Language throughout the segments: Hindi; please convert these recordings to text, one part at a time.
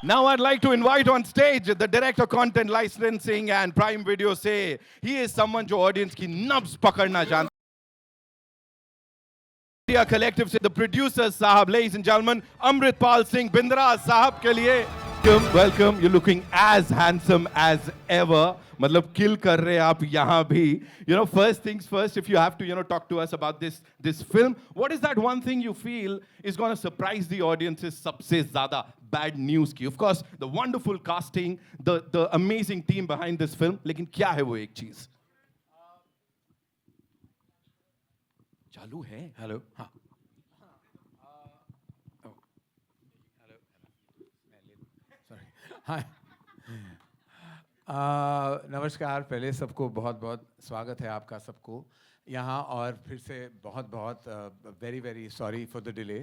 Now I'd like to invite on stage the director content licensing and Prime Video say he is someone जो audience की nabs पकड़ना जानता Media Collective से the producers साहब, ladies and gentlemen, Amritpal Singh Bindra साहब के लिए welcome. You're looking as handsome as ever. मतलब kill कर रहे आप यहाँ भी. You know, first things first, if you have to, talk to us about this film, what is that one thing you feel is going to surprise the audiences सबसे ज़्यादा bad news की? Of course, the wonderful casting, the amazing team behind this film. लेकिन क्या है वो एक चीज़? चालू है. हेलो हाँ सॉरी हाय नमस्कार. पहले सबको बहुत बहुत स्वागत है आपका सबको यहाँ. और फिर से बहुत बहुत very very sorry for the delay.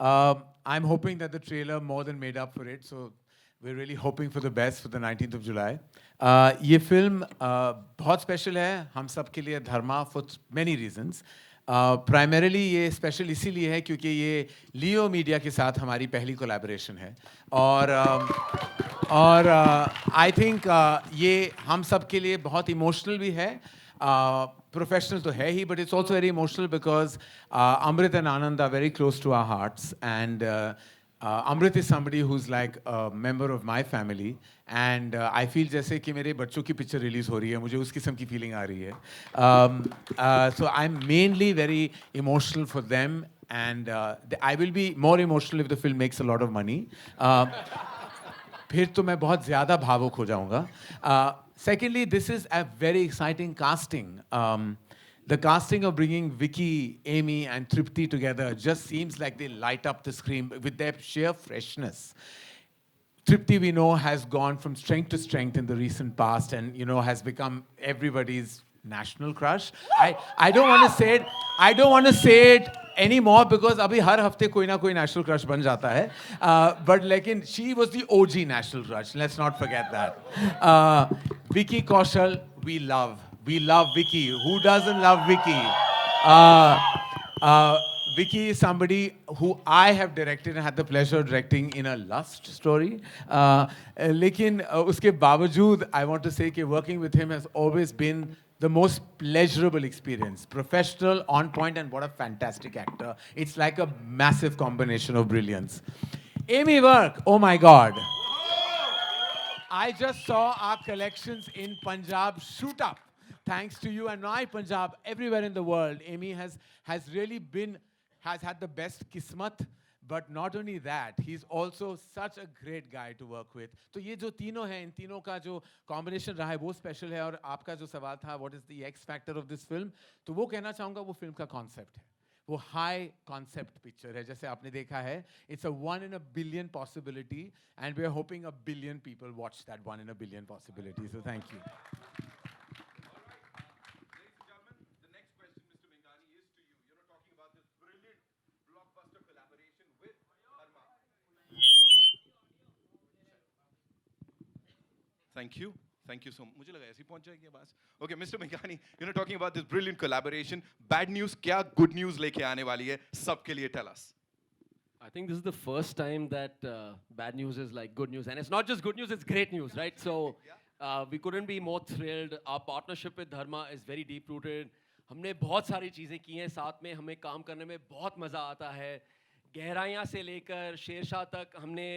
I am hoping that the trailer more than made up for it. So we're really hoping for the best for the 19th of July. ये फिल्म बहुत स्पेशल है हम सब के लिए. धर्मा for many reasons. प्राइमरीली ये स्पेशल इसीलिए है क्योंकि ये लियो मीडिया के साथ हमारी पहली कोलैबोरेशन है. और आई थिंक ये हम सब के लिए बहुत इमोशनल भी है. प्रोफेशनल तो है ही, but it's also very emotional because Amrit and Anand are very close to our hearts. And Amrit is somebody who's like a member of my family, and I feel जैसे कि मेरे बच्चों की पिक्चर रिलीज हो रही है, मुझे उस किस्म की फीलिंग आ रही है. So I'm mainly very emotional for them, and I will be more emotional if the film makes a lot of money. फिर तो मैं बहुत ज़्यादा भावुक हो जाऊँगा. Secondly, this is a very exciting casting. The casting of bringing Vicky, Amy, and Tripti together just seems like they light up the screen with their sheer freshness. Tripti, we know, has gone from strength to strength in the recent past, and has become everybody's national crush. I don't want to say it. I don't want to say it anymore because अभी हर हफ्ते कोई ना कोई national crush बन जाता है. But लेकिन she was the OG national crush. Let's not forget that. Vicky Kaushal, we love. We love Vicky. Who doesn't love Vicky? Vicky is somebody who I have directed and had the pleasure of directing in a lust story. लेकिन उसके बावजूद I want to say कि working with him has always been the most pleasurable experience. Professional, on point, and what a fantastic actor. It's like a massive combination of brilliance. Amy Work, oh my God. I just saw our collections in Punjab shoot up. Thanks to you and my Punjab, everywhere in the world, Amy has had the best kismat. But not only that, he's also such a great guy to work with. तो ये जो तीनों हैं, इन तीनों का जो combination रहा है वो special है. और आपका जो सवाल था, what is the X factor of this film? तो वो कहना चाहूँगा वो film का concept है. वो high concept picture है. जैसे आपने देखा है, it's a 1 in a billion possibility, and we are hoping a billion people watch that 1 in a billion possibility. So thank you. Thank you. Thank you so much. मुझे लगा ऐसी पहुंच जाएगी आवाज. Okay, Mr. Mingani, talking about this brilliant collaboration. Bad news क्या good news लेके आने वाली है सबके लिए? Tell us. I think this is the first time that bad news is like good news. And it's not just good news, it's great news, right? So we couldn't be more thrilled. Our partnership with Dharma is very deep-rooted. हमने बहुत सारी चीज़ें की हैं साथ में. हमें काम करने में बहुत मज़ा आता है. गहराइयाँ से लेकर शेरशाह तक हमने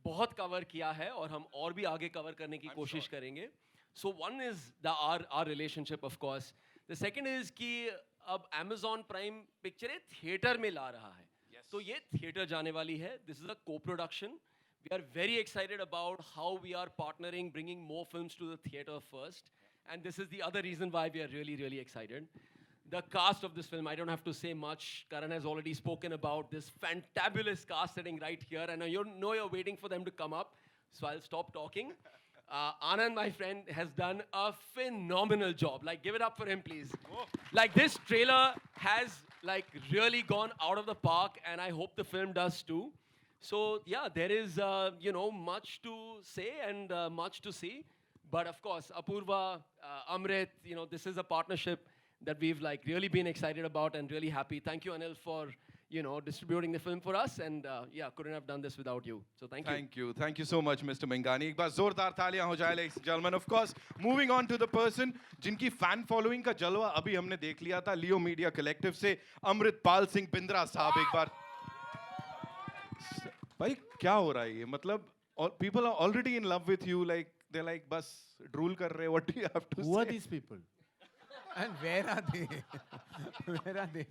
बहुत कवर किया है और हम और भी आगे कवर करने की कोशिश करेंगे. So one is our relationship, of course. The second is कि अब Amazon Prime पिक्चरें थिएटर में ला रहा है. तो ये थिएटर जाने वाली है. This is a co-production. We are very excited about how we are partnering, bringing more films to the theater first. And this is the other reason why we are really, really excited. The cast of this film, I don't have to say much. Karan has already spoken about this fantabulous cast sitting right here. And you're waiting for them to come up. So I'll stop talking. Anand, my friend, has done a phenomenal job. Like, give it up for him, please. Like, this trailer has, like, really gone out of the park. And I hope the film does too. So, yeah, there is, much to say and much to see. But, of course, Apurva, Amrit, this is a partnership that we've like really been excited about and really happy. Thank you, Anil, for distributing the film for us. And yeah, couldn't have done this without you. So thank you. Thank you so much, Mr. Mingani. एक बार जोरदार तालियां हो जाए, ladies and gentlemen. Of course, moving on to the person जिनकी fan following का जलवा अभी हमने देख लिया था, Leo Media Collective से अमृतपाल सिंह बिंद्रा साहब एक बार. भाई क्या हो रहा है ये? मतलब people are already in love with you, like they're like बस drool कर रहे. What do you have to say? Who are these people? And where are they? Where are they?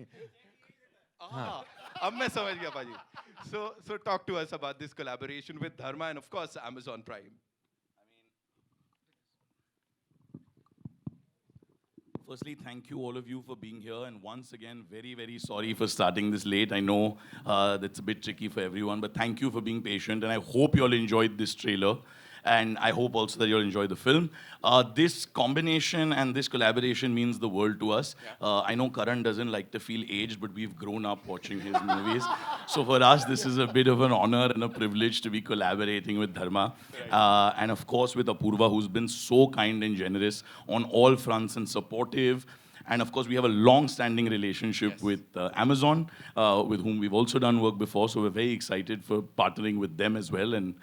अब मैं समझ गया पाजी. So talk to us about this collaboration with Dharma and of course Amazon Prime. Firstly, thank you all of you for being here, and once again, very, very sorry for starting this late. I know that's a bit tricky for everyone, but thank you for being patient, and I hope you all enjoyed this trailer, and I hope also that you'll enjoy the film. This combination and this collaboration means the world to us. I know Karan doesn't like to feel aged, but we've grown up watching his movies. So for us, this is a bit of an honor and a privilege to be collaborating with Dharma. And of course with Apurva, who's been so kind and generous on all fronts and supportive. And of course, we have a long-standing relationship with Amazon, with whom we've also done work before. So we're very excited for partnering with them as well. And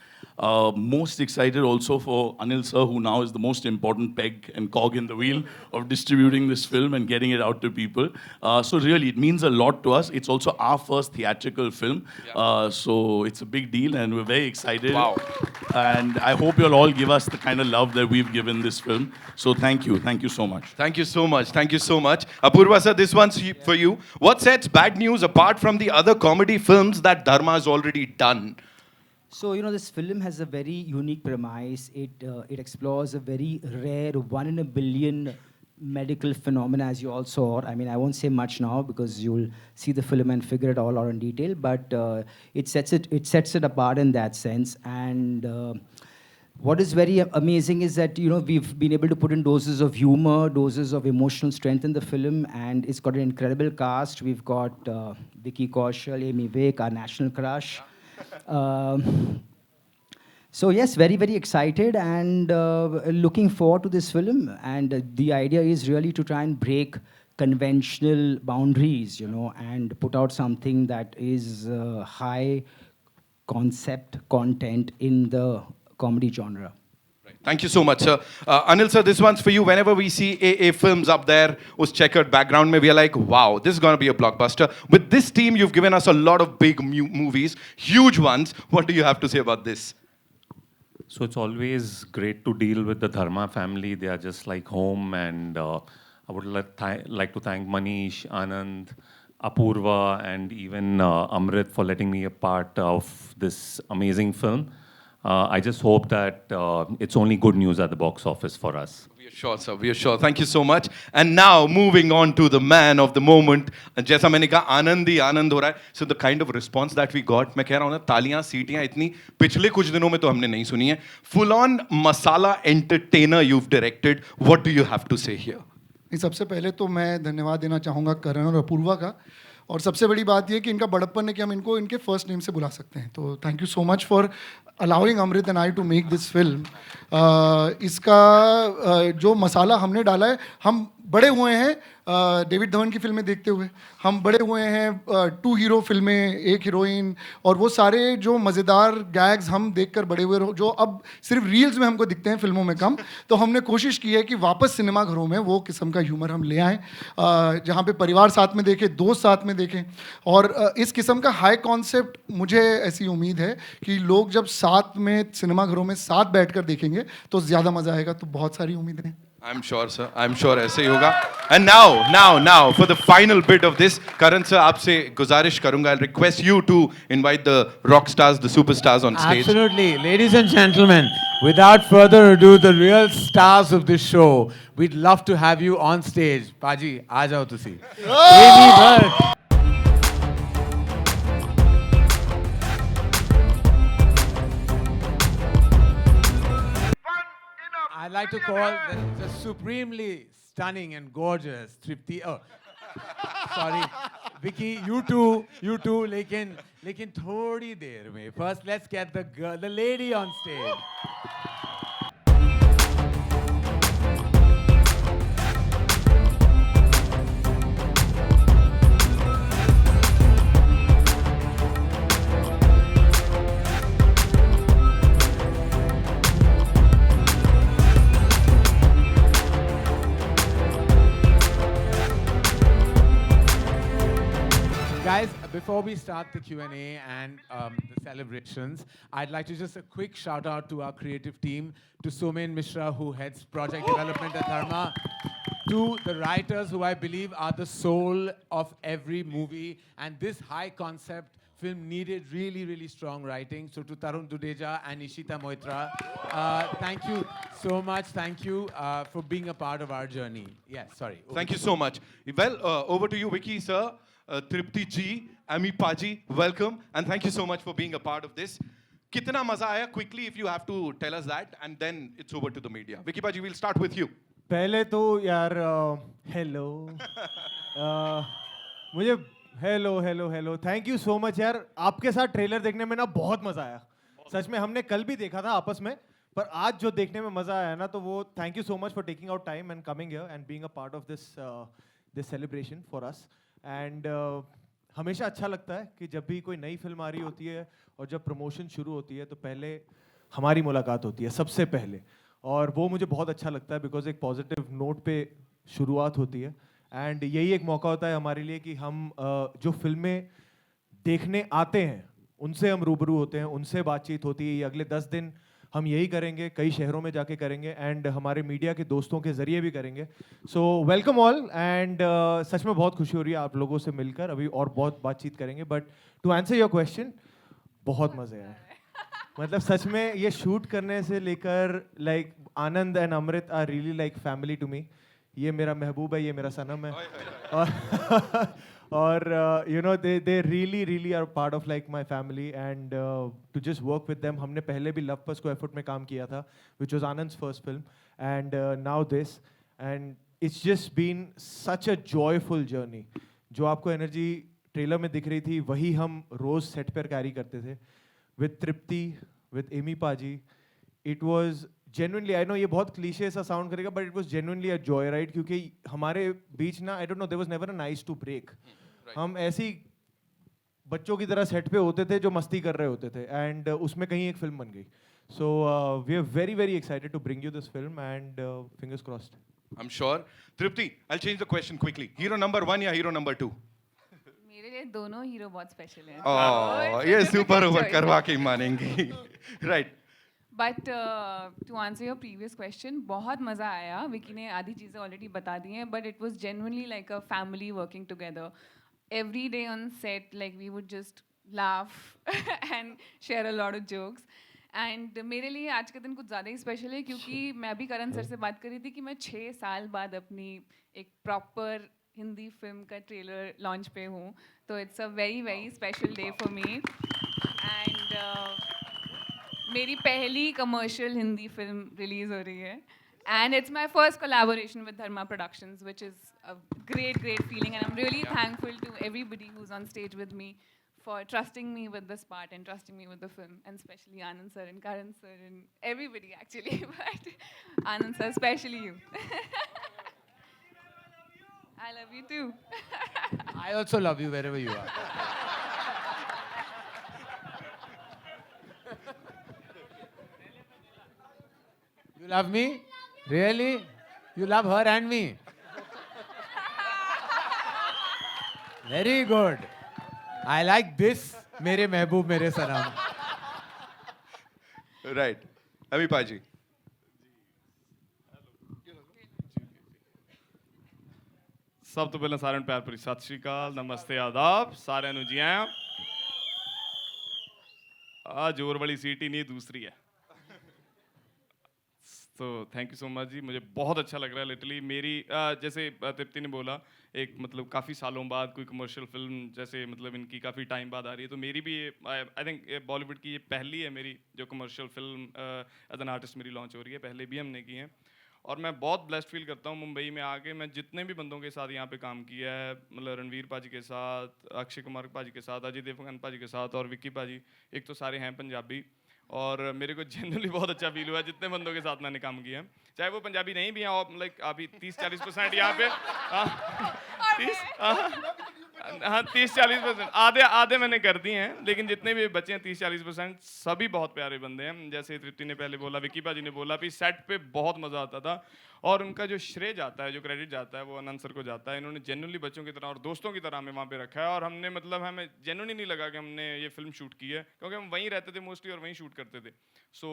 most excited also for Anil sir, who now is the most important peg and cog in the wheel of distributing this film and getting it out to people. So really, it means a lot to us. It's also our first theatrical film. So it's a big deal and we're very excited. Wow. And I hope you'll all give us the kind of love that we've given this film. So thank you. Thank you so much. Thank you so much. Thank you so much. Apurva sir, this one's for you. What sets Bad News apart from the other comedy films that Dharma has already done? So, this film has a very unique premise. It explores a very rare, 1 in a billion medical phenomena, as you all saw. I mean, I won't say much now because you'll see the film and figure it all out in detail. But it sets it apart in that sense. And what is very amazing is that, we've been able to put in doses of humor, doses of emotional strength in the film, and it's got an incredible cast. We've got Vicky Kaushal, Amy Vick, our national crush. So yes, very, very excited and looking forward to this film. And the idea is really to try and break conventional boundaries, and put out something that is high concept content in the comedy genre. Right. Thank you so much, sir. Anil sir, this one's for you. Whenever we see AA films up there, us checkered background, we are like, wow, this is going to be a blockbuster. With this team, you've given us a lot of big movies, huge ones. What do you have to say about this? So it's always great to deal with the Dharma family. They are just like home, and I would like to thank Manish, Anand, Apurva, and even Amrit for letting me a part of this amazing film. I just hope that it's only good news at the box office for us. We are sure, sir. We are sure. Thank you so much. And now, moving on to the man of the moment. जैसा मैंने कहा, आनंद ही आनंद हो रहा है. So the kind of response that we got, मैं कह रहा हूँ ना, तालियां, सीटियां इतनी पिछले कुछ दिनों में तो हमने नहीं सुनी है. Full on masala entertainer you've directed. What do you have to say here? सबसे पहले तो मैं धन्यवाद देना चाहूँगा करण और अपूर्वा का. और सबसे बड़ी बात ये कि इनका बड़प्पन है कि हम इनको इनके फर्स्ट नेम से बुला सकते हैं. तो thank you so much for allowing Amrit and I to make this film. इसका जो मसाला हमने डाला है, हम बड़े हुए हैं डेविड धवन की फिल्में देखते हुए, हम बड़े हुए हैं 2 हीरो फिल्में, 1 हीरोइन, और वो सारे जो मज़ेदार गैग्स हम देखकर बड़े हुए, जो अब सिर्फ रील्स में हमको दिखते हैं, फिल्मों में कम. तो हमने कोशिश की है कि वापस सिनेमाघरों में वो किस्म का ह्यूमर हम ले आएँ, जहाँ पे परिवार साथ में देखे, दोस्त साथ में देखें. और इस किस्म का हाई कॉन्सेप्ट, मुझे ऐसी उम्मीद है कि लोग जब साथ में सिनेमाघरों में साथ बैठकर देखेंगे तो ज़्यादा मज़ा आएगा. तो बहुत सारी उम्मीदें हैं. I'm sure, sir. I'm sure ऐसे ही होगा. And now, for the final bit of this, Karan sir, आपसे गुजारिश करूँगा. I'll request you to invite the rock stars, the superstars on stage. Absolutely. Ladies and gentlemen, without further ado, the real stars of this show, we'd love to have you on stage. Paji, aa jao tusi. Amy Bhatt. I'd like to call the supremely stunning and gorgeous Tripti. Oh, sorry, Vicky, you too. लेकिन थोड़ी देर में. First, let's get the lady on stage. Guys, before we start the Q&A and the celebrations, I'd like to just a quick shout out to our creative team, to Somen Mishra, who heads project development at Dharma, to the writers who I believe are the soul of every movie, and this high concept film needed really, really strong writing. So to Tarun Dudeja and Ishita Moitra, thank you so much. Thank you for being a part of our journey. Yes, sorry. Thank you so much. Well, over to you, Vicky, sir. Tripti ji, Ami Paji, welcome. And thank you so much for being a part of this. Kitna maza aaya? Quickly, if you have to tell us that. And then it's over to the media. Vicky Paji, we'll start with you. पहले तो यार हेलो मुझे hello hello hello thank you so much यार आपके साथ ट्रेलर देखने में ना बहुत मज़ा आया सच में हमने कल भी देखा था आपस में पर आज जो देखने में मज़ा आया ना तो वो thank you so much for taking out time and coming here and being a part of this celebration for us and हमेशा अच्छा लगता है कि जब भी कोई नई फिल्म आ रही होती है और जब प्रमोशन शुरू होती है तो पहले हमारी मुलाकात होती है सबसे पहले और वो मुझे बहुत अच्छा लगता है बिकॉज एक पॉजिटिव नोट पे शुरुआत होती है एंड यही एक मौका होता है हमारे लिए कि हम जो फिल्में देखने आते हैं उनसे हम रूबरू होते हैं उनसे बातचीत होती है ये अगले 10 दिन हम यही करेंगे कई शहरों में जाके करेंगे एंड हमारे मीडिया के दोस्तों के ज़रिए भी करेंगे so welcome all and such में बहुत खुशी हो रही है आप लोगों से मिलकर अभी और बहुत बातचीत करेंगे but to answer your question बहुत मज़े आए मतलब सच में ये शूट करने से लेकर like Anand and Amrit are really like family to me ये मेरा महबूब है ये मेरा सनम है और you know they really are part of like my family and to just work with them हमने पहले भी लव पर स्क्वायर फुट में काम किया था which was Anand's first film and now this and it's just been such a joyful journey जो आपको एनर्जी ट्रेलर में दिख रही थी वही हम रोज सेट पर कैरी करते थे with Tripti, with Amy Paji, it was genuinely, I know ये बहुत क्लीशे सा साउंड करेगा but it was genuinely a joy ride क्योंकि हमारे बीच ना I don't know there was never a nice to break. हम ऐसी बच्चों की तरह सेट पे होते थे जो मस्ती कर रहे होते थे and उसमें कहीं एक फिल्म बन गई. So we are very excited to bring you this film and fingers crossed. I'm sure. Tripti, I'll change the question quickly. Hero number 1 या hero number 2? मेरे लिए दोनों हीरो बहुत स्पेशल हैं Oh, ये सुपर ओवर करवा के ही मानेंगी. Right. But to answer your previous question बहुत मज़ा आया विकी ने आधी चीज़ें ऑलरेडी बता दी हैं but it was genuinely like a family working together every day on set like we would just laugh and share a lot of jokes and मेरे लिए आज का दिन कुछ ज़्यादा ही स्पेशल है क्योंकि मैं अभी करण सर से बात कर रही थी कि मैं 6 साल बाद अपनी एक प्रॉपर हिंदी फिल्म का ट्रेलर लॉन्च पे हूँ तो it's a very special day for me and मेरी पहली कमर्शियल हिंदी फिल्म रिलीज़ हो रही है and it's my first collaboration with Dharma Productions which is a great feeling and I am really thankful to everybody who is on stage with me for trusting me with this part and trusting me with the film, and especially Anand sir and Karan sir and everybody actually, but Anand sir, especially you. I love you too. I also love you wherever you are. You love me? Really? You love her and me? Very good. I like this, मेरे महबूब मेरे सनम. Right. Ami Paji. ਸਭ ਤੋਂ ਪਹਿਲਾਂ ਸਾਰਿਆਂ ਨੂੰ ਪਿਆਰ ਭਰੀ ਸਤਿ ਸ਼੍ਰੀ ਅਕਾਲ ਨਮਸਤੇ ਆਦਾਬ ਸਾਰਿਆਂ ਨੂੰ ਜੀ ਆਇਆਂ ਆ जोर वाली सीट ही नहीं दूसरी है तो थैंक यू सो मच जी मुझे बहुत अच्छा लग रहा है लिटरली मेरी जैसे तृप्ति ने बोला एक मतलब काफ़ी सालों बाद कोई कमर्शियल फिल्म जैसे मतलब इनकी काफ़ी टाइम बाद आ रही है तो मेरी भी ये आई थिंक बॉलीवुड की ये पहली है मेरी जो commercial film as an artist मेरी लॉन्च हो रही है पहले भी हमने की है और मैं बहुत ब्लेस्ड फील करता हूँ मुंबई में आके मैं जितने भी बंदों के साथ यहाँ पे काम किया है मतलब रणवीर पाजी के साथ अक्षय कुमार पाजी के साथ अजय देवगन पाजी के साथ और विक्की पाजी एक तो सारे हैं पंजाबी और मेरे को जनरली बहुत अच्छा फील हुआ जितने बंदों के साथ मैंने काम किया है चाहे वो पंजाबी नहीं भी हैं और लाइक अभी 30-40% यहाँ पे 30-40% आधे मैंने कर दिए हैं लेकिन जितने भी बचे हैं 30-40% सभी बहुत प्यारे बंदे हैं जैसे तृप्ति ने पहले बोला विक्की पाजी ने बोला भी सेट पे बहुत मज़ा आता था और उनका जो श्रेय जाता है, जो क्रेडिट जाता है, वो आनंद सर को जाता है। इन्होंने जेन्युइनली बच्चों की तरह और दोस्तों की तरह हमें वहाँ पे रखा है, और हमने मतलब हमें जेन्युइनली नहीं लगा कि हमने ये फिल्म शूट की है, क्योंकि हम वहीं रहते थे मोस्टली और वहीं शूट करते थे। सो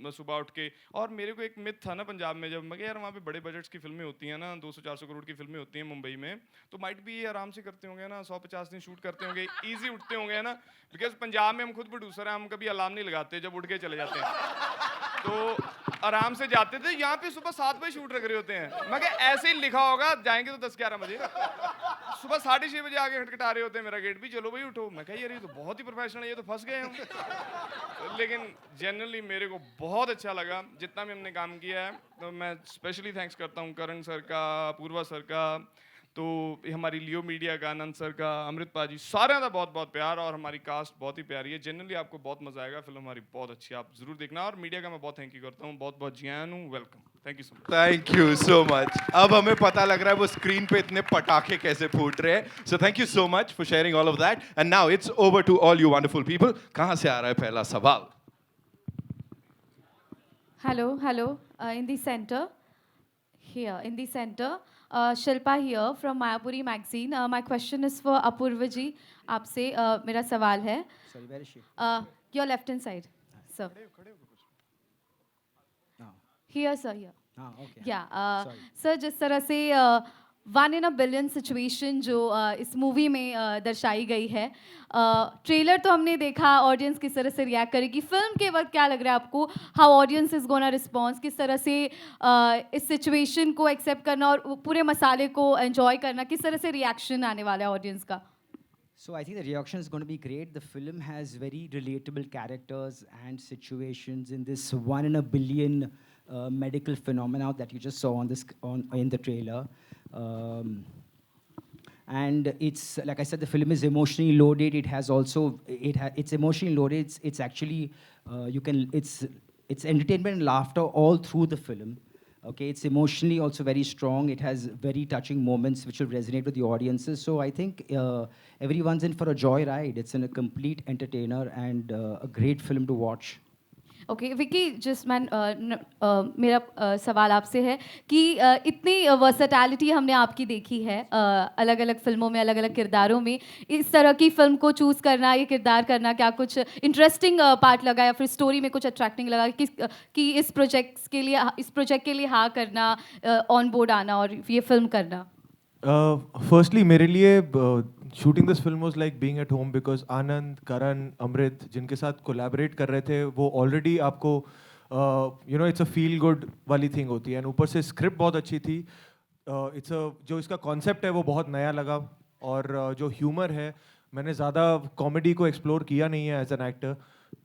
मैं सुबह उठ के, और मेरे को एक मिथ था ना पंजाब में, जब मैं यार वहाँ पे बड़े बजट्स की फिल्में होती हैं ना, 200-400 करोड़ की फिल्में होती हैं मुंबई में, तो माइट भी ये आराम से करते होंगे ना, 150 दिन शूट करते होंगे, ईजी उठते होंगे ना, बिकॉज पंजाब में हम खुद प्रोड्यूसर हैं, हम कभी अलार्म नहीं लगाते, जब उठ के चले जाते हैं, तो आराम से जाते थे। यहाँ पे सुबह 7 बजे शूट रख रहे होते हैं, मैं कहा ऐसे ही लिखा होगा जाएंगे तो 10-11 बजे, सुबह 6:30 बजे आके खटखटा रहे होते हैं मेरा गेट भी, चलो भाई उठो। मैं कहा यार ये तो बहुत ही प्रोफेशनल है, ये तो फंस गए हम। लेकिन जनरली मेरे को बहुत अच्छा लगा जितना भी हमने काम किया है। तो मैं स्पेशली थैंक्स करता हूँ करण सर का, अपूर्वा सर का, तो हमारी लियो मीडिया का, आनंद सर का, अमृत पाजी, सारे का बहुत बहुत प्यार, और हमारी कास्ट बहुत ही प्यारी है। जनरली आपको बहुत मजा आएगा, फिल्म हमारी बहुत अच्छी है, आप जरूर देखना। और मीडिया का मैं बहुत थैंक यू करता हूँ, बहुत बहुत जियान हूँ, welcome, thank you so much. Thank you so much. अब हमें पता लग रहा है वो स्क्रीन पे इतने पटाखे कैसे फूट रहे हैं। So thank you so much for sharing all of that, and now it's over to all you wonderful people. कहां से आ रहा है पहला सवाल? Hello, in the center, here, in the center, Shilpa here from Mayapuri magazine. My question is for Apurva ji. आपसे मेरा सवाल है. Sorry, where is she? Your left hand side, sir. Here, sir, here. Okay. Yeah, Sorry. sir, जिस तरह से 1 in a billion सिचुएशन जो इस मूवी में दर्शाई गई है, ट्रेलर तो हमने देखा, ऑडियंस किस तरह से रिएक्ट करेगी, फिल्म के वक्त क्या लग रहा है आपको, how audience is gonna response, किस तरह से इस सिचुएशन को एक्सेप्ट करना और पूरे मसाले को एंजॉय करना, किस तरह से रिएक्शन आने वाला है ऑडियंस का? So I think the reaction is going to be great. The film has very relatable characters and situations in this 1 in a billion medical phenomena that you just saw in the trailer. And it's like I said, the film is emotionally loaded. It has also it's emotionally loaded. It's actually it's entertainment and laughter all through the film. Okay, it's emotionally also very strong. It has very touching moments which will resonate with the audiences. So I think everyone's in for a joyride. It's a complete entertainer and a great film to watch. Okay Vicky, जिस मैन मेरा सवाल आपसे है कि इतनी वर्सेटैलिटी हमने आपकी देखी है अलग अलग फिल्मों में, अलग अलग किरदारों में, इस तरह की फिल्म को चूज़ करना, ये किरदार करना, क्या कुछ इंटरेस्टिंग पार्ट लगा या फिर स्टोरी में कुछ अट्रैक्टिंग लगा कि इस प्रोजेक्ट के लिए हाँ करना, ऑन बोर्ड आना और ये फिल्म करना? Firstly, मेरे लिए shooting this film was like being at home because आनंद, करण, अमृत जिनके साथ कोलैबोरेट कर रहे थे वो ऑलरेडी आपको इट्स अ फील गुड वाली थिंग होती है, एंड ऊपर से स्क्रिप्ट बहुत अच्छी थी. जो इसका कॉन्सेप्ट है वो बहुत नया लगा, और जो ह्यूमर है, मैंने ज़्यादा कॉमेडी को एक्सप्लोर किया नहीं है एज एन एक्टर.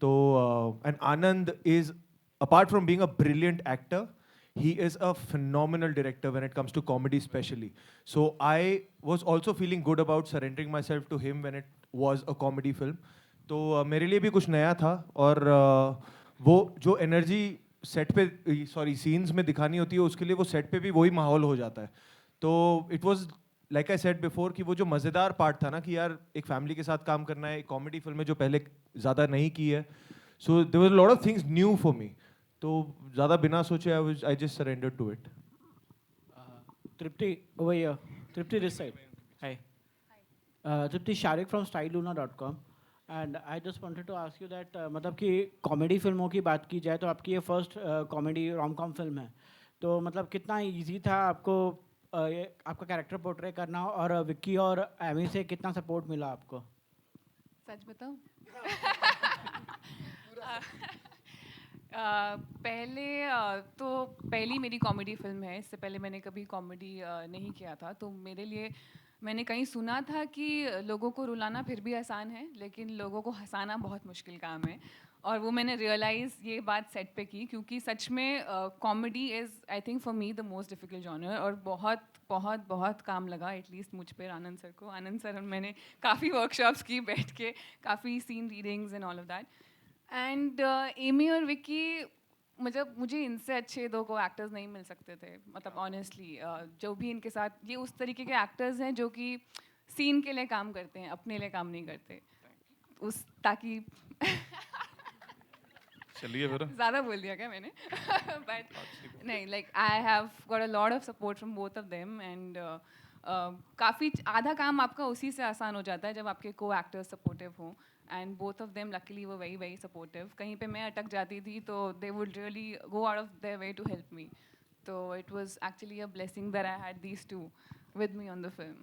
तो and Anand is apart from being a brilliant actor, he is a phenomenal director when it comes to comedy especially. So I was also feeling good about surrendering myself to him when it was a comedy film. तो मेरे लिए भी कुछ नया था, और वो जो एनर्जी सेट पे सीन्स में दिखानी होती है उसके लिए वो सेट पे भी वही माहौल हो जाता है. तो it was like I said before कि वो जो मज़ेदार पार्ट था ना कि यार एक फैमिली के साथ काम करना है, एक कॉमेडी फिल्म में जो पहले ज़्यादा नहीं की है. So there was a lot of things new for me. तो ज़्यादा बिना सोचे I just surrendered to it. Tripti, over here. Tripti this side. Hi. Tripti Sharik from styleluna.com. And I just wanted to ask you that मतलब कि कॉमेडी फिल्मों की बात की जाए तो आपकी ये फर्स्ट कॉमेडी रोम-कॉम फिल्म है, तो मतलब कितना इजी था आपको आपका कैरेक्टर पोर्ट्रे करना, और विक्की और एमी से कितना सपोर्ट मिला आपको? सच बताऊं? तो पहली मेरी कॉमेडी फिल्म है, इससे पहले मैंने कभी कॉमेडी नहीं किया था, तो मेरे लिए मैंने कहीं सुना था कि लोगों को रुलाना फिर भी आसान है लेकिन लोगों को हंसाना बहुत मुश्किल काम है, और वो मैंने रियलाइज़ ये बात सेट पे की, क्योंकि सच में comedy is I think for me the most difficult genre, और बहुत बहुत बहुत काम लगा एटलीस्ट मुझ पर आनंद सर को. आनंद सर मैंने काफ़ी वर्कशॉप्स की बैठ के, काफ़ी scene readings and all of that. And Amy और विक्की, मतलब मुझे इनसे अच्छे दो को एक्टर्स नहीं मिल सकते थे, मतलब ऑनेस्टली जो भी इनके साथ, ये उस तरीके के एक्टर्स हैं जो कि सीन के लिए काम करते हैं, अपने लिए काम नहीं करते, ताकि चलिए फिर ज़्यादा बोल दिया क्या मैंने बट नहीं like I have got a lot of support from both of them and काफ़ी आधा काम आपका उसी से आसान हो जाता है जब आपके को एक्टर्स सपोर्टिव हों and both of them luckily वो वेरी वेरी सपोर्टिव. कहीं पे मैं अटक जाती थी तो they would really go out of their way to help me. तो it was actually a blessing that I had these two with me on the film.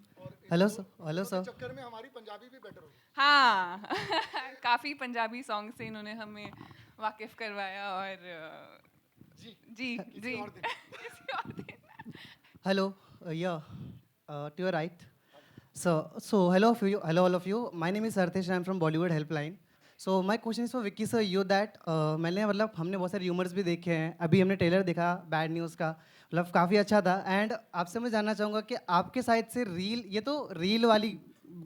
Hello sir. Hello sir. चक्कर में हमारी पंजाबी भी बेटर हो. हाँ काफ़ी पंजाबी सॉन्ग से इन्होंने हमें वाकिफ करवाया और जी जी किसी और दिन. Hello. Yeah. To your right. So hello all of you. My name is Sarthesh and I'm from Bollywood Helpline. So my question is for Vicky sir, you that मैंने मतलब हमने बहुत सारे र्यूमर्स भी देखे हैं. अभी हमने ट्रेलर देखा बैड न्यूज़ का, मतलब काफ़ी अच्छा था. एंड आपसे मैं जानना चाहूँगा कि आपके साइड से रील, ये तो रील वाली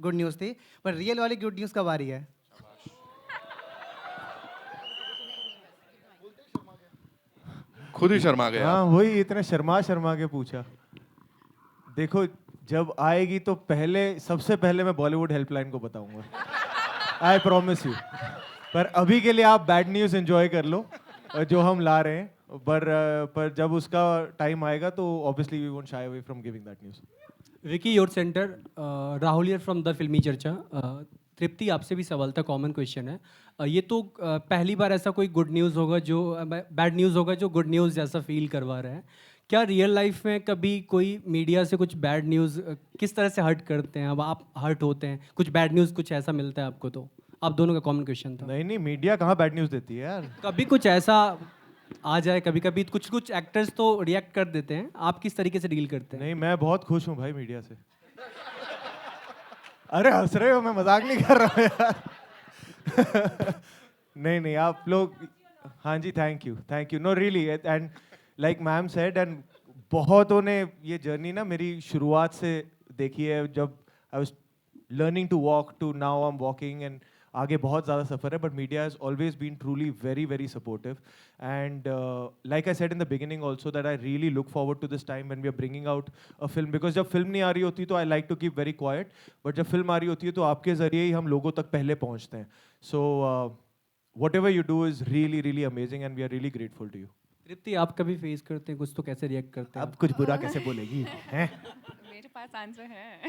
गुड न्यूज़ थी, पर रियल वाली गुड न्यूज़ कब आ रही है? खुद ही शर्मा गया. हाँ वही इतने शर्मा के पूछा. देखो जब आएगी तो सबसे पहले मैं बॉलीवुड हेल्पलाइन को बताऊंगा. I promise you. पर अभी के लिए आप बैड न्यूज़ एंजॉय कर लो जो हम ला रहे हैं. पर जब उसका टाइम आएगा तो obviously we won't shy away from giving that news. Vicky your centre. Rahul here from the Filmi Charcha. तृप्ति आपसे भी सवाल था, कॉमन क्वेश्चन है. ये तो पहली बार ऐसा कोई गुड न्यूज़ होगा जो बैड न्यूज़ होगा जो गुड न्यूज़ जैसा फील करवा रहा है. क्या रियल लाइफ में कभी कोई मीडिया से कुछ बैड न्यूज़ किस तरह से हर्ट करते हैं? अब आप हर्ट होते हैं, कुछ बैड न्यूज़ कुछ ऐसा मिलता है आपको? तो आप दोनों का कॉमन क्वेश्चन था. नहीं मीडिया कहाँ बैड न्यूज़ देती है यार. कभी कुछ ऐसा आ जाए, कभी कुछ एक्टर्स तो रिएक्ट कर देते हैं. आप किस तरीके से डील करते हैं? नहीं मैं बहुत खुश हूँ भाई मीडिया से. अरे हंस रहे हो, मैं मजाक नहीं कर रहा हूँ यार. नहीं आप लोग. हाँ जी thank you. No really and like ma'am said and बहुतों ने ये जर्नी ना मेरी शुरुआत से देखी है. जब I was learning to walk to now I am walking and आगे बहुत ज़्यादा सफ़र है. But media has always been truly very very supportive and like I said in the beginning also that I really look forward to this time when we are bringing out a film. Because जब फिल्म नहीं आ रही होती तो I like to keep very quiet, but जब फिल्म आ रही होती है तो आपके ज़रिए ही हम लोगों तक पहले पहुँचते हैं. सो whatever you do is really really amazing and we are really grateful to you. तृप्ति आप कभी फेस करते हैं कुछ तो कैसे रिएक्ट करते हैं? अब कुछ बुरा कैसे बोलेगी हैं? मेरे पास आंसर है.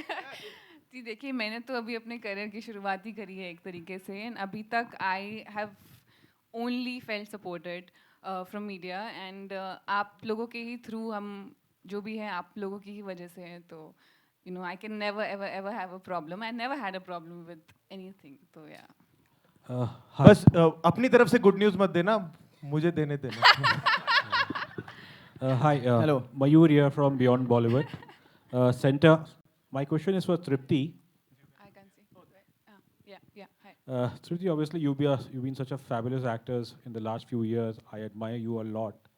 जी देखिए मैंने तो अभी अपने करियर की शुरुआत ही करी है एक तरीके से. एंड अभी तक I have only felt supported from media and आप लोगों के ही थ्रू हम जो भी हैं आप लोगों की ही वजह से हैं. तो you know I can never ever ever have a problem. I never had a problem with anything. तो या बस अपनी तरफ से गुड न्यूज़ मत देना, मुझे देने देना. Hi, hello. Mayur here from Beyond Bollywood Center. My question is for Tripti. I can see. Yeah. Hi. Tripti, obviously you've been such a fabulous actor in the last few years. I admire you a lot.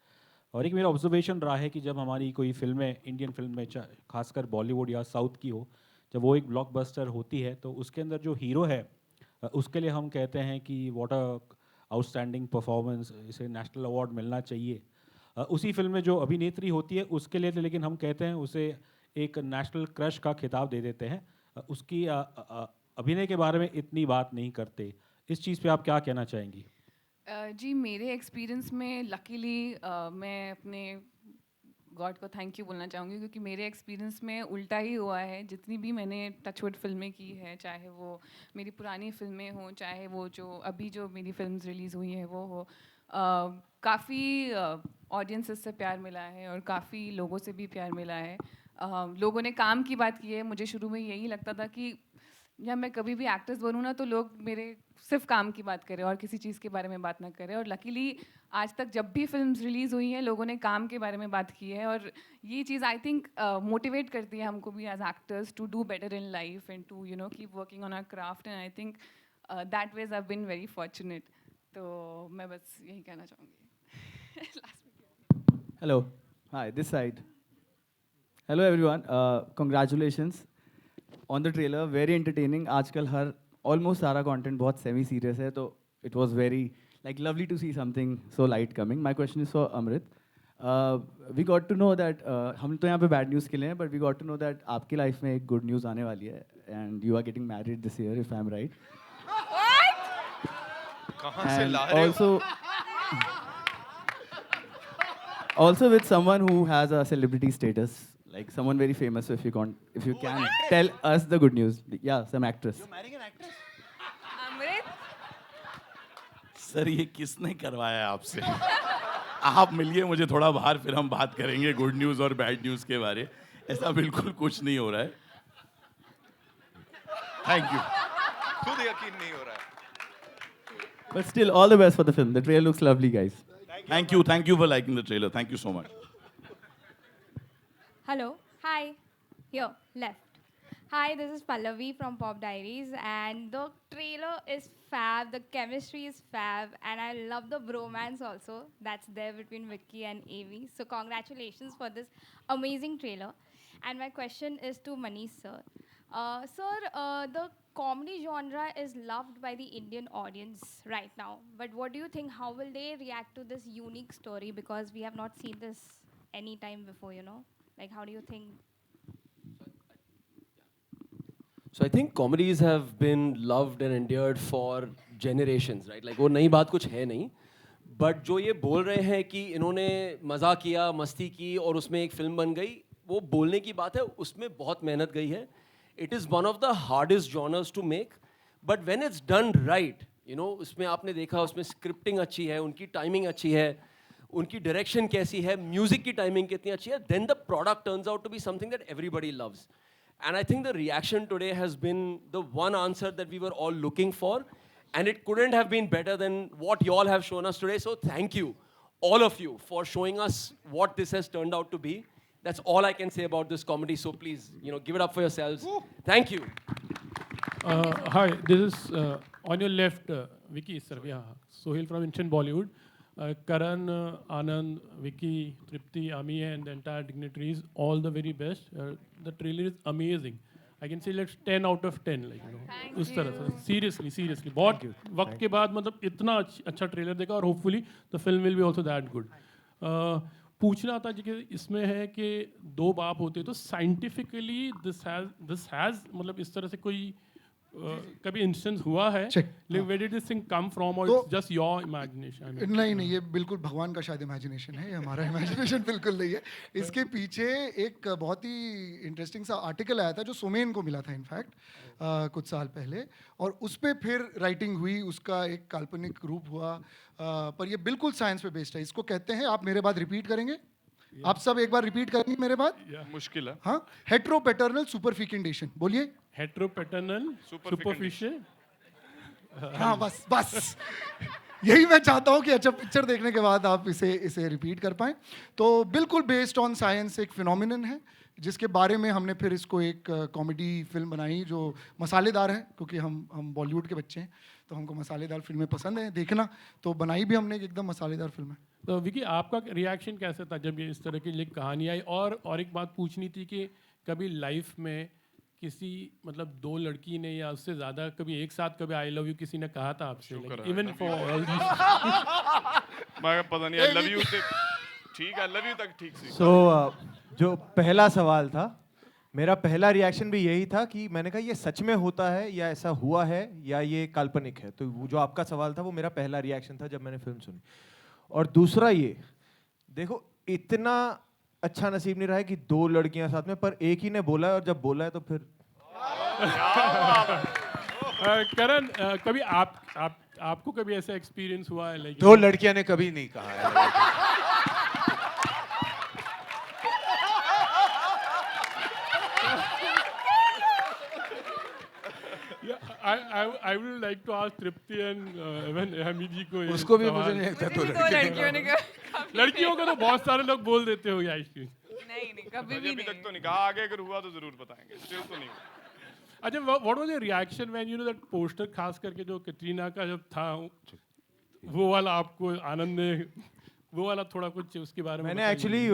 और एक मेरा ऑब्जर्वेशन रहा है कि जब हमारी कोई फिल्में इंडियन फिल्म में खासकर बॉलीवुड या साउथ की हो, जब वो एक ब्लॉकबस्टर होती है तो उसके अंदर जो हीरो है उसके लिए हम कहते हैं कि व्हाट अ आउटस्टैंडिंग परफॉर्मेंस, इसे नेशनल अवार्ड मिलना चाहिए. उसी फिल्म में जो अभिनेत्री होती है उसके लिए लेकिन हम कहते हैं उसे एक नेशनल क्रश का खिताब दे देते हैं. उसकी अभिनय के बारे में इतनी बात नहीं करते. इस चीज़ पे आप क्या कहना चाहेंगी? जी मेरे एक्सपीरियंस में लकीली मैं अपने गॉड को थैंक यू बोलना चाहूँगी क्योंकि मेरे एक्सपीरियंस में उल्टा ही हुआ है. जितनी भी मैंने टचवुड फिल्में की है, चाहे वो मेरी पुरानी फिल्में हों, चाहे वो जो मेरी फिल्म्स रिलीज़ हुई हैं वो हो, काफ़ी ऑडियंसेस से प्यार मिला है और काफ़ी लोगों से भी प्यार मिला है. लोगों ने काम की बात की है. मुझे शुरू में यही लगता था कि जब मैं कभी भी एक्ट्रेस बनूँ ना तो लोग मेरे सिर्फ काम की बात करें और किसी चीज़ के बारे में बात ना करें. और लकीली आज तक जब भी फिल्म्स रिलीज़ हुई हैं लोगों ने काम के बारे में बात की है. और ये चीज़ आई थिंक मोटिवेट करती है हमको भी as actors to do better in life and to keep working on our craft. And I think that ways I been very fortunate. तो मैं बस यही कहना चाहूँगी. Hello, hi this side. Hello everyone, congratulations on the trailer. Very entertaining. आजकल हर ऑलमोस्ट सारा कंटेंट बहुत सेमी सीरियस है, तो it was very like lovely to see something so light coming. My question is for Amrit. We got to know that हम तो यहाँ पे बैड न्यूज़ के लिए हैं, but we got to know that आपकी लाइफ में एक गुड न्यूज़ आने वाली है and you are getting married this year if I am right. कहाँ से ला रहे हो? Also, Also with someone who has a celebrity status, like someone very famous. So if you can tell us the good news. Yeah, some actress. Amrit, sir ये किसने करवाया है आपसे? आप मिलिए मुझे थोड़ा बाहर, फिर हम बात करेंगे गुड न्यूज़ और बैड न्यूज़ के बारे. ऐसा बिल्कुल कुछ नहीं हो रहा है. Thank you. खुद यकीन नहीं हो रहा है. But still, all the best for the film. The trailer looks lovely, guys. Thank you for liking the trailer. Thank you so much. Hello. Hi. Here, left. Hi, this is Pallavi from Pop Diaries, and the trailer is fab. The chemistry is fab, and I love the bromance also that's there between Vicky and Avi. So congratulations for this amazing trailer. And my question is to Manish sir. Sir, the comedy genre is loved by the Indian audience right now. But what do you think? How will they react to this unique story? Because we have not seen this any time before, you know? Like, how do you think? So I think comedies have been loved and endured for generations, right? Like वो नई बात कुछ है नहीं, but जो ये बोल रहे हैं कि इन्होंने मज़ा किया, मस्ती की और उसमें एक फिल्म बन गई, वो बोलने की बात है, उसमें बहुत मेहनत गई है. It is one of the hardest genres to make, but when it's done right, you know, उसमें आपने देखा उसमें scripting अच्छी है, उनकी timing अच्छी है, उनकी direction कैसी है, music की timing कितनी अच्छी है, then the product turns out to be something that everybody loves. And I think the reaction today has been the one answer that we were all looking for, and it couldn't have been better than what you all have shown us today. So thank you, all of you, for showing us what this has turned out to be. That's all I can say about this comedy. So please, you know, give it up for yourselves. Thank you. Hi, this is on your left, Vicky Sarvia, Sohail from Instant Bollywood. Karan, Anand, Vicky, Tripti, Ami, and the entire dignitaries, all the very best. The trailer is amazing. I can say let's 10 out of 10, like, you know, उस तरह से seriously बहुत वक्त के बाद मतलब इतना अच्छा ट्रेलर देखा और hopefully the film will be also that good. पूछना था कि इसमें है कि दो बाप होते तो scientifically this has मतलब इस तरह से कोई कभी इंस्टेंस हुआ है, लेकिन where did this thing come from or it's just your imagination? नहीं ये बिल्कुल भगवान का शायद इमेजिनेशन है, ये हमारा इमेजिनेशन बिल्कुल नहीं है. इसके पीछे एक बहुत ही इंटरेस्टिंग सा आर्टिकल आया था जो सोमेन को मिला था इनफैक्ट कुछ साल पहले, और उस पर फिर राइटिंग हुई, उसका एक काल्पनिक रूप हुआ, पर ये बिल्कुल साइंस पे बेस्ड है. इसको कहते हैं, आप मेरे बाद रिपीट करेंगे, आप सब एक बार रिपीट करेंगे मेरे बाद. मुश्किल है. हाँ, हेट्रोपेटर्नल सुपरफिकेंडेशन. बोलिए. हेट्रोपेटर्नल सुपरफिशियल. हाँ बस यही मैं चाहता हूँ कि अच्छा पिक्चर देखने के बाद आप इसे रिपीट कर पाएं. तो बिल्कुल बेस्ड ऑन साइंस एक फिनोमिनन है जिसके बारे में हमने फिर इसको एक कॉमेडी फिल्म बनाई जो मसालेदार है, क्योंकि हम बॉलीवुड के बच्चे हैं तो हमको मसालेदार फिल्में पसंद है देखना, तो बनाई भी हमने एकदम मसालेदार फिल्म है. तो विकी आपका रिएक्शन कैसा था जब ये इस तरह की लिख कहानी आई? और एक बात पूछनी थी कि कभी लाइफ में किसी मतलब दो लड़की ने या उससे ज़्यादा कभी एक साथ कभी आई लव यू किसी ने कहा था आपसे? इवन फॉर मैं पता नहीं आई लव यू ठीक है, आई लव यू तक ठीक सी. सो जो पहला सवाल था, मेरा पहला रिएक्शन भी यही था कि मैंने कहा ये सच में होता है या ऐसा हुआ है या ये काल्पनिक है. तो जो आपका सवाल था वो मेरा पहला रिएक्शन था जब मैंने फिल्म सुनी. और दूसरा ये देखो, इतना अच्छा नसीब नहीं रहा है कि दो लड़कियां साथ में, पर एक ही ने बोला है और जब बोला है तो फिर करण कभी आपको कभी ऐसा एक्सपीरियंस हुआ है? दो लड़कियां ने कभी नहीं कहा है. I would like to ask Tripti and even Hami ji को. उसको भी मुझे नहीं लगता दो लड़कियों ने लड़कियों को तो बहुत सारे लोग बोल देते हो आइसक्रीम. नहीं कभी भी अभी तक तो नहीं कहा, आगे अगर हुआ तो जरूर बताएंगे. स्टिल तो नहीं. अच्छा, what was your reaction when you know that poster, खास करके जो कैटरीना का जब था वो वाला, आपको आनंद ने वो वाला थोड़ा कुछ उसके बारे में? मैंने एक्चुअली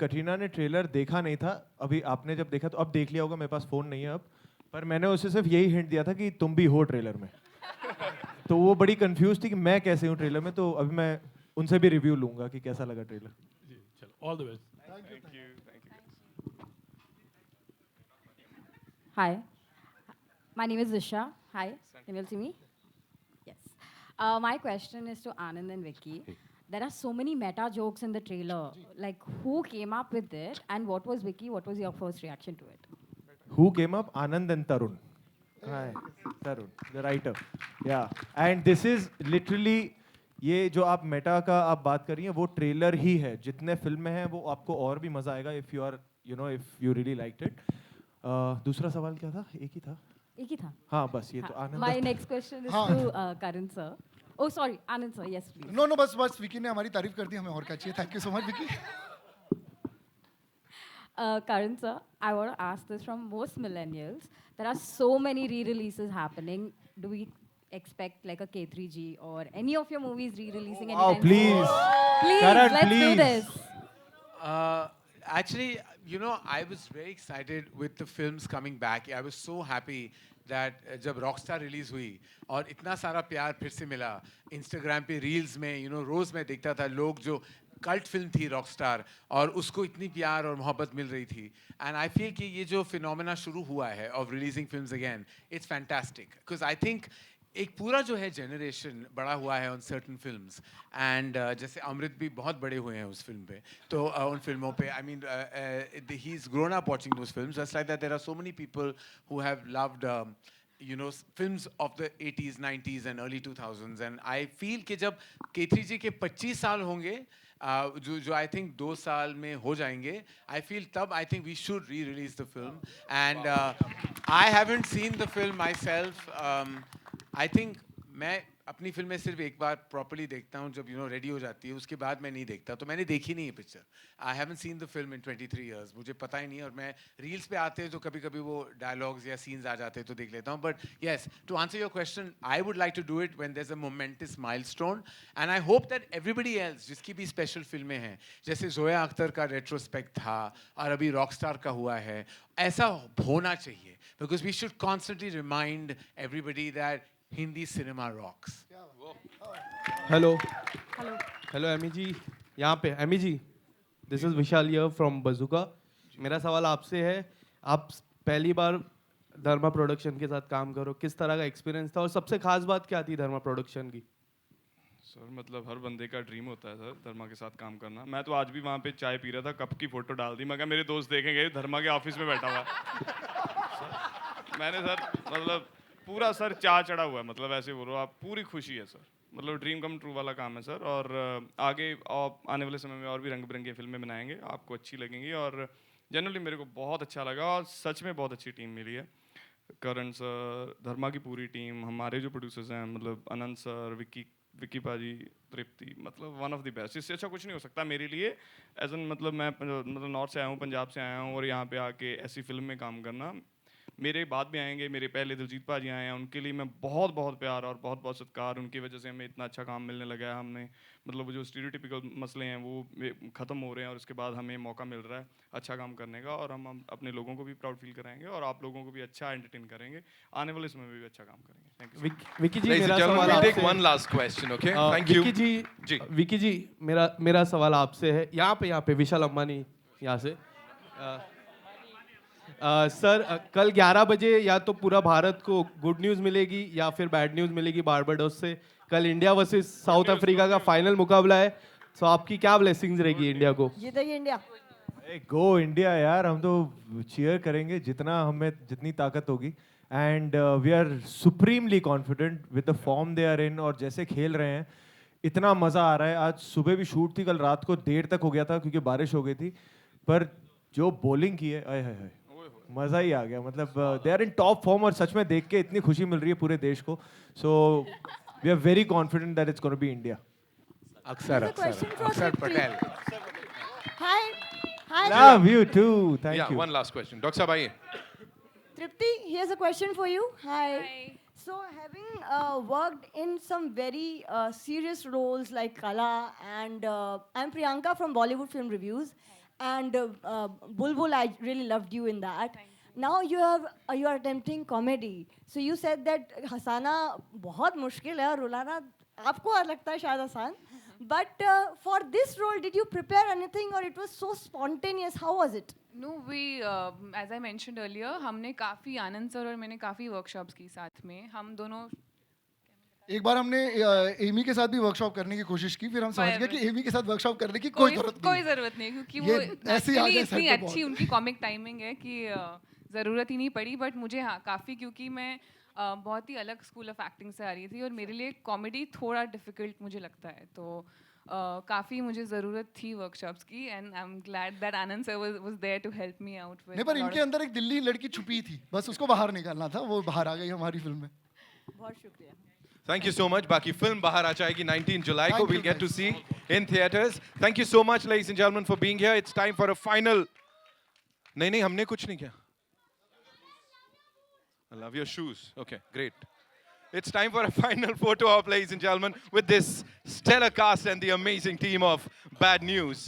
कैटरीना ने ट्रेलर देखा नहीं था. अभी आपने जब देखा तो अब देख लिया होगा, मेरे पास फ़ोन नहीं है अब, पर मैंने उसे सिर्फ यही हिंट दिया था कि तुम भी हो ट्रेलर में. तो वो बड़ी कंफ्यूज थी कि मैं कैसे हूँ ट्रेलर में. तो अभी मैं उनसे भी रिव्यू लूंगा कि कैसा लगा ट्रेलर. चलो, all the best. Thank you. Hi, my name is Disha. Hi, can you see me? Yes. My question is to Anand and Vicky. There are so many meta jokes in the trailer. Like, who came up with it, and what was Vicky? What was your first reaction to it? Who came up? Anand and Tarun. Hi, Tarun, the writer. Yeah, and this is literally ये जो आप मेटा का आप बात कर रही हैं वो ट्रेलर ही है. जितने फिल्म में हैं वो आपको और भी मजा आएगा if you are if you really liked it. दूसरा सवाल क्या था? एक ही था. हाँ बस ये तो आनंद. My next question is to Karan sir. Oh sorry, Anand sir. Yes please. No बस विकी ने हमारी तारीफ कर दी, हमें और क्या चाहिए. Thank you so much Vicky. Karan sir, I want to ask this from most millennials. There are so many re-releases happening. Do we expect like a K3G or any of your movies re-releasing anytime soon? Please. Please, Karan, let's do please. Uh, Actually, I was very excited with the films coming back. I was so happy that जब Rockstar release हुई और इतना सारा प्यार फिर से मिला Instagram पे reels में रोज मैं देखता था लोग जो कल्ट फिल्म थी रॉकस्टार और उसको इतनी प्यार और मोहब्बत मिल रही थी एंड आई फील कि ये जो फिनोमेना शुरू हुआ है of releasing films again it's fantastic because I think एक पूरा जो है जनरेशन बड़ा हुआ है ऑन सर्टन फिल्म्स एंड जैसे अमृत भी बहुत बड़े हुए हैं उस फिल्म पे तो उन फिल्मों पे I mean he is grown up watching those films just like that there are so many people who have loved films of the 80s 90s and early 2000s and I feel कि जब K3G के 25 साल होंगे जो आई थिंक 2 साल में हो जाएंगे आई फील तब I think we should re release the film and I haven't seen the film myself I think मैं अपनी फिल्में सिर्फ एक बार प्रॉपर्ली देखता हूँ जब रेडी हो जाती है उसके बाद मैं नहीं देखता तो मैंने देखी नहीं है picture I haven't seen the film in 23 years मुझे पता ही नहीं और मैं रील्स पे आते हैं तो कभी कभी वो डायलॉग्स या सीन्स आ जाते हैं तो देख लेता हूँ but yes to answer your question I would like to do it when there is a momentous milestone and I hope that everybody else जिसकी भी स्पेशल फिल्में हैं जैसे जोया अख्तर का रेट्रोस्पेक्ट था और अभी रॉकस्टार का हुआ है ऐसा होना चाहिए because we should constantly remind everybody that Hindi cinema rocks. Hello. Hello, Amy ji. यहाँ पे Amy ji. This is Vishal here from Bazooka. मेरा सवाल आपसे है. आप पहली बार धर्मा प्रोडक्शन के साथ काम करो. किस तरह का एक्सपीरियंस था और सबसे खास बात क्या थी धर्मा प्रोडक्शन की? सर मतलब हर बंदे का ड्रीम होता है सर धर्मा के साथ काम करना. मैं तो आज भी वहाँ पे चाय पी रहा था, कप की फोटो डाल दी. मैं कहा मेरे दोस्त देखेंगे धर्मा के ऑफिस में बैठा हुआ है. मैंने सर मतलब पूरा सर चाह चढ़ा हुआ है. मतलब ऐसे बोलो आप, पूरी खुशी है सर. मतलब ड्रीम कम ट्रू वाला काम है सर. और आगे आने वाले समय में और भी रंग बिरंगी फिल्में बनाएंगे, आपको अच्छी लगेंगी. और जनरली मेरे को बहुत अच्छा लगा और सच में बहुत अच्छी टीम मिली है. करण सर, धर्मा की पूरी टीम, हमारे जो प्रोड्यूसर्स हैं मतलब अनंत सर, विक्की पाजी, तृप्ति, मतलब वन ऑफ द बेस्ट. इससे अच्छा कुछ नहीं हो सकता मेरे लिए. एज एन मतलब मैं मतलब नॉर्थ से आया हूँ, पंजाब से आया हूँ और यहाँ पे आके ऐसी फिल्म में काम करना. मेरे बाद भी आएंगे, मेरे पहले दिलजीत पाजी आए हैं, उनके लिए मैं बहुत बहुत प्यार और बहुत बहुत सत्कार. उनकी वजह से हमें इतना अच्छा काम मिलने लगा है. हमने मतलब जो स्टीरियोटिपिकल मसले हैं वो ख़त्म हो रहे हैं और उसके बाद हमें मौका मिल रहा है अच्छा काम करने का. और हम अपने लोगों को भी प्राउड फील कराएंगे और आप लोगों को भी अच्छा एंटरटेन करेंगे. आने वाले समय में भी अच्छा काम करेंगे. Thank you. विकी जी मेरा सवाल आपसे. One last question. Okay, thank you. Vicky ji मेरा सवाल आपसे है. यहाँ पे विशाल अंबानी यहाँ से. सर कल 11 बजे या तो पूरा भारत को गुड न्यूज़ मिलेगी या फिर बैड न्यूज़ मिलेगी बारबाडोस से. कल इंडिया वर्सेस साउथ अफ्रीका का फाइनल मुकाबला है. तो आपकी क्या ब्लेसिंग्स रहेगी इंडिया को? जीतेगी इंडिया. गो इंडिया यार. हम तो चीयर करेंगे जितना हमें जितनी ताकत होगी. And we are supremely confident with the form they are in और जैसे खेल रहे हैं इतना मज़ा आ रहा है. आज सुबह भी शूट थी, कल रात को देर तक हो गया था क्योंकि बारिश हो गई थी. पर जो बॉलिंग की है आय हाय मज़ा ही आ गया. मतलब they are in top form और सच में देख के इतनी खुशी मिल रही है पूरे देश को. So we are very confident that it's gonna be India. Akshar Patel. Hi. Love you too. Thank you. One last question. Dr. Saab, आइए. Tripti, here's a question for you. Hi. So, having worked in some very serious roles like Kala, and I'm Priyanka from Bollywood Film Reviews, and Bulbul, I really loved you in that. Now you are attempting comedy. So you said that हंसाना बहुत मुश्किल है और रुलाना आपको लगता है शायद आसान. But for this role, did you prepare anything or it was so spontaneous? How was it? No, we, as I mentioned earlier, हमने काफ़ी आनंद सर और मैंने काफ़ी वर्कशॉप्स की साथ में. हम दोनों एक बार हमने एमी के साथ भी वर्कशॉप करने की कोशिश की, फिर हम समझ गए कि एमी के साथ वर्कशॉप करने की कोई जरूरत नहीं है, क्योंकि ये वो ऐसे ही आ naturally गए इतनी set पे अच्छी बहुत। उनकी कॉमिक टाइमिंग है कि ज़रूरत ही नहीं पड़ी। बट मुझे हाँ काफ़ी, क्योंकि मैं बहुत ही अलग स्कूल ऑफ एक्टिंग से आ रही थी और मेरे लिए कॉमेडी थोड़ा डिफिकल्ट मुझे लगता है, तो काफ़ी मुझे ज़रूरत थी वर्कशॉप्स की। And I am glad that Anand sir was there to help me out with. नहीं, पर इनके अंदर एक दिल्ली लड़की छुपी थी, बस उसको बाहर निकालना था, वो बाहर आ गई हमारी फिल्म में। बहुत शुक्रिया। Thank you so much. बाकी फिल्म बाहर आ जाएगी 19 जुलाई को. Thank We'll you, get to guys. see in theaters. Thank you so much, ladies and gentlemen, for being here. It's time for a final. नहीं, हमने कुछ नहीं किया. I love your shoes. Okay, great. It's time for a final photo op, ladies and gentlemen, with this stellar cast and the amazing team of Bad News.